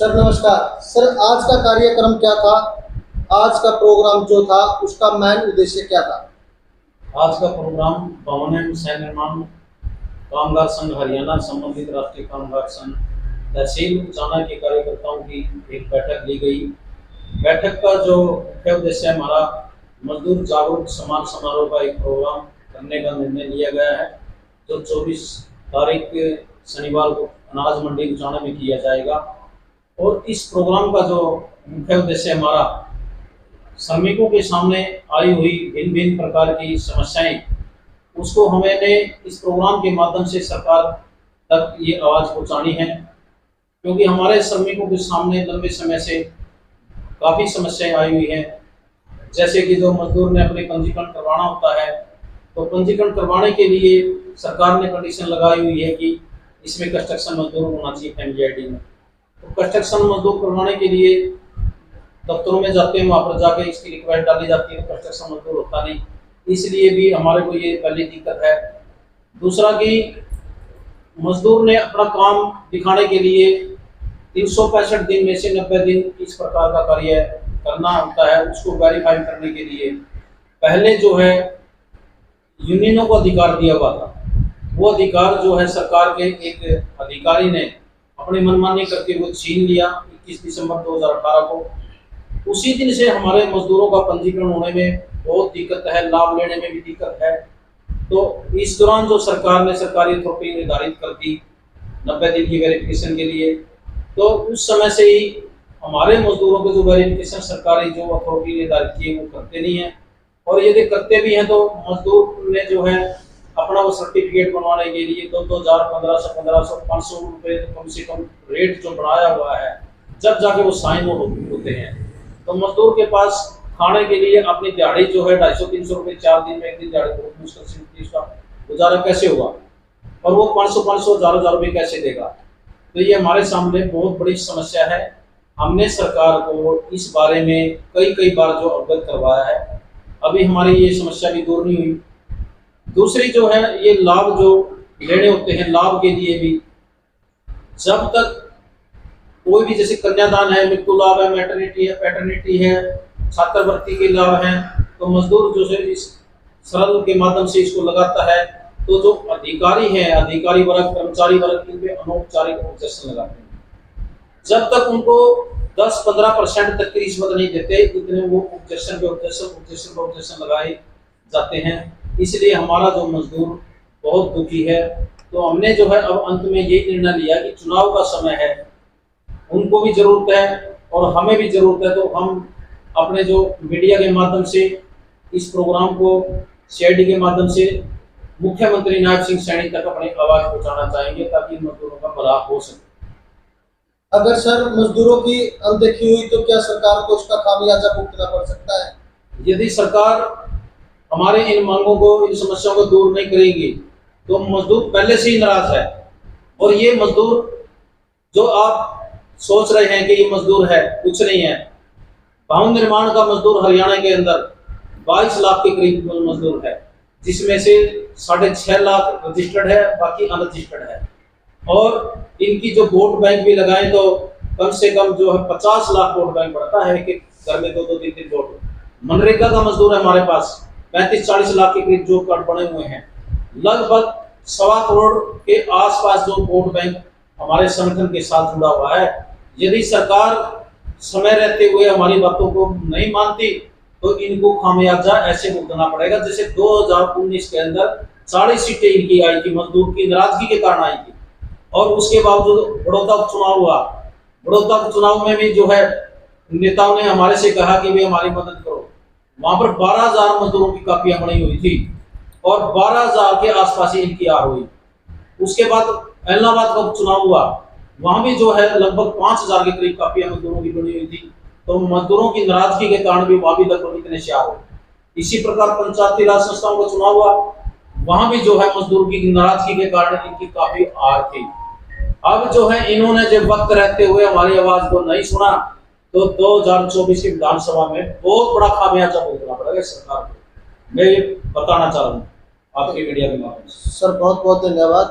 Sir नमस्कार। Sir आज का कार्यक्रम क्या था? आज का प्रोग्राम जो था उसका मेन उद्देश्य क्या था? आज का प्रोग्राम भवन एवं सह निर्माण कामगार संघ हरियाणा संबंधित राष्ट्रीय कामगार संघ तहसील उचाना के कार्यकर्ताओं की एक बैठक ली गई। बैठक का जो मुख्य उद्देश्य है हमारा मजदूर जागरूक सम्मान समारोह का एक प्रोग्राम करने का निर्णय लिया गया है, जो 24 तारीख शनिवार को अनाज मंडी उचाना में किया जाएगा। और इस प्रोग्राम का जो मुख्य उद्देश्य हमारा श्रमिकों के सामने आई हुई भिन्न भिन्न प्रकार की समस्याएं, उसको हमें इस प्रोग्राम के माध्यम से सरकार तक ये आवाज़ पहुंचानी है, क्योंकि हमारे श्रमिकों के सामने लंबे समय से काफ़ी समस्याएं आई हुई हैं। जैसे कि जो मजदूर ने अपने पंजीकरण करवाना होता है, तो पंजीकरण करवाने के लिए सरकार ने कंडीशन लगाई हुई है कि इसमें कंस्ट्रक्शन मजदूर होना चाहिए एमजीआईडी में। तो कंस्ट्रक्शन मजदूर करवाने के लिए दफ्तरों में जाते हैं, वहाँ पर जाके इसकी रिक्वायरमेंट डाली जाती है, कंस्ट्रक्शन मजदूर होता नहीं, इसलिए भी हमारे को ये पहली दिक्कत है। दूसरा कि मजदूर ने अपना काम दिखाने के लिए 365 दिन में से 90 दिन इस प्रकार का कार्य करना होता है। उसको वेरीफाई करने के लिए पहले जो है यूनियनों को अधिकार दिया हुआ था, वो अधिकार जो है सरकार के एक अधिकारी ने अपनी मनमानी करके वो छीन लिया 21 दिसंबर 2018 को। उसी दिन से हमारे मजदूरों का पंजीकरण होने में बहुत दिक्कत है, लाभ लेने में भी दिक्कत है। तो इस दौरान जो सरकार ने सरकारी अथॉरिटी निर्धारित कर दी 90 दिन की वेरिफिकेशन के लिए, तो उस समय से ही हमारे मजदूरों को जो वेरिफिकेशन सरकारी जो अथॉरिटी निर्धारित की है वो करते नहीं है। और यदि करते भी हैं तो मजदूर ने जो है अपना वो सर्टिफिकेट बनवाने के लिए 2,000, 1,500, 500 रुपये कम से कम रेट जो बढ़ाया हुआ है, जब जाके वो साइन होते हैं। तो मजदूर के पास खाने के लिए अपनी दिहाड़ी जो है 250-300 रुपये 4 दिन में एक दिन दिहाड़ी बहुत मुश्किल से मिलती है, उसका गुजारा कैसे होगा? और वो 500-500, 1,000 रुपये कैसे देगा? तो ये हमारे सामने बहुत बड़ी समस्या है। हमने सरकार को इस बारे में कई बार जो अवगत करवाया है, अभी हमारी ये समस्या भी दूर नहीं हुई। दूसरी जो है ये लाभ जो लेने होते हैं, लाभ के लिए भी जब तक कोई भी जैसे कन्यादान है, मृत्यु लाभ है, मैटरनिटी है, पैटर्निटी है, छात्रवृत्ति के लाभ हैं, तो मजदूर जो है इस सरल के माध्यम से इसको लगाता है। तो जो अधिकारी है, अधिकारी वर्ग, कर्मचारी वर्ग, इन पे अनौपचारिक ऑब्जेक्शन लगाते हैं। जब तक उनको 10-15% तक की रिश्वत नहीं देते, इतने वो ऑब्जेक्शन लगाए जाते हैं। इसलिए हमारा जो मजदूर बहुत दुखी है। तो हमने जो है अब अंत में यही निर्णय लिया कि चुनाव का समय है, उनको भी जरूरत है और हमें भी जरूरत है, तो हम अपने जो मीडिया के माध्यम से इस प्रोग्राम को सीआईडी के माध्यम से मुख्यमंत्री नायब सिंह सैनी तक अपनी आवाज पहुंचाना चाहेंगे, ताकि मजदूरों का भला हो सके। अगर सर मजदूरों की अनदेखी हुई तो क्या सरकार को उसका खामियाजा भुगतना पड़ सकता है? यदि सरकार हमारे इन मांगों को, इन समस्याओं को दूर नहीं करेगी, तो मजदूर पहले से ही नाराज है। और ये मजदूर जो आप सोच रहे हैं कि ये मजदूर है, कुछ नहीं है। भवन निर्माण का मजदूर हरियाणा के अंदर 22 लाख के करीब मजदूर है, जिसमें से 6.5 लाख रजिस्टर्ड है, बाकी अनरजिस्टर्ड है। और इनकी जो वोट बैंक भी लगाएं तो कम से कम जो है 50 लाख वोट बैंक बढ़ता है कि घर में 2-2, 3-3 वोट। मनरेगा का मजदूर है हमारे पास 35-40 लाख के करीब जॉब कार्ड बने हुए हैं। लगभग 1.25 करोड़ के आसपास जो वोट बैंक हमारे संगठन के साथ जुड़ा हुआ है। यदि सरकार समय रहते हुए हमारी बातों को नहीं मानती, तो इनको खामियाजा ऐसे भुगतना पड़ेगा। जैसे 2019 के अंदर 40 सीटें इनकी आई थी, मजदूर की नाराजगी के कारण आई थी। और उसके बावजूद बड़ौदा उपचुनाव हुआ। बड़ौदा उपचुनाव में भी जो है नेताओं ने हमारे से कहा कि वे हमारी मदद करो। वहां पर 12,000 मजदूरों की कापियां बनी हुई थी और 12,000 के आसपास ही इनकी हार हुई। उसके बाद इलाहाबाद का उपचुनाव हुआ, वहां भी जो है लगभग 5,000 के करीब कापियां मजदूरों की बनी हुई थी। तो मजदूरों की नाराजगी के कारण भी वहां भी लगभग इतने से हार हुए। इसी प्रकार पंचायती राज संस्थाओं का चुनाव हुआ, वहां भी जो है मजदूर की नाराजगी के कारण इनकी काफी हार थी। अब जो है इन्होंने जब वक्त रहते हुए हमारी आवाज को नहीं सुना, तो 2024 की विधानसभा में बहुत बड़ा खामियाजा भुगतना पड़ेगा सरकार को। मैं ये बताना चाह रहा हूँ आपके मीडिया के माध्यम से। सर बहुत बहुत धन्यवाद।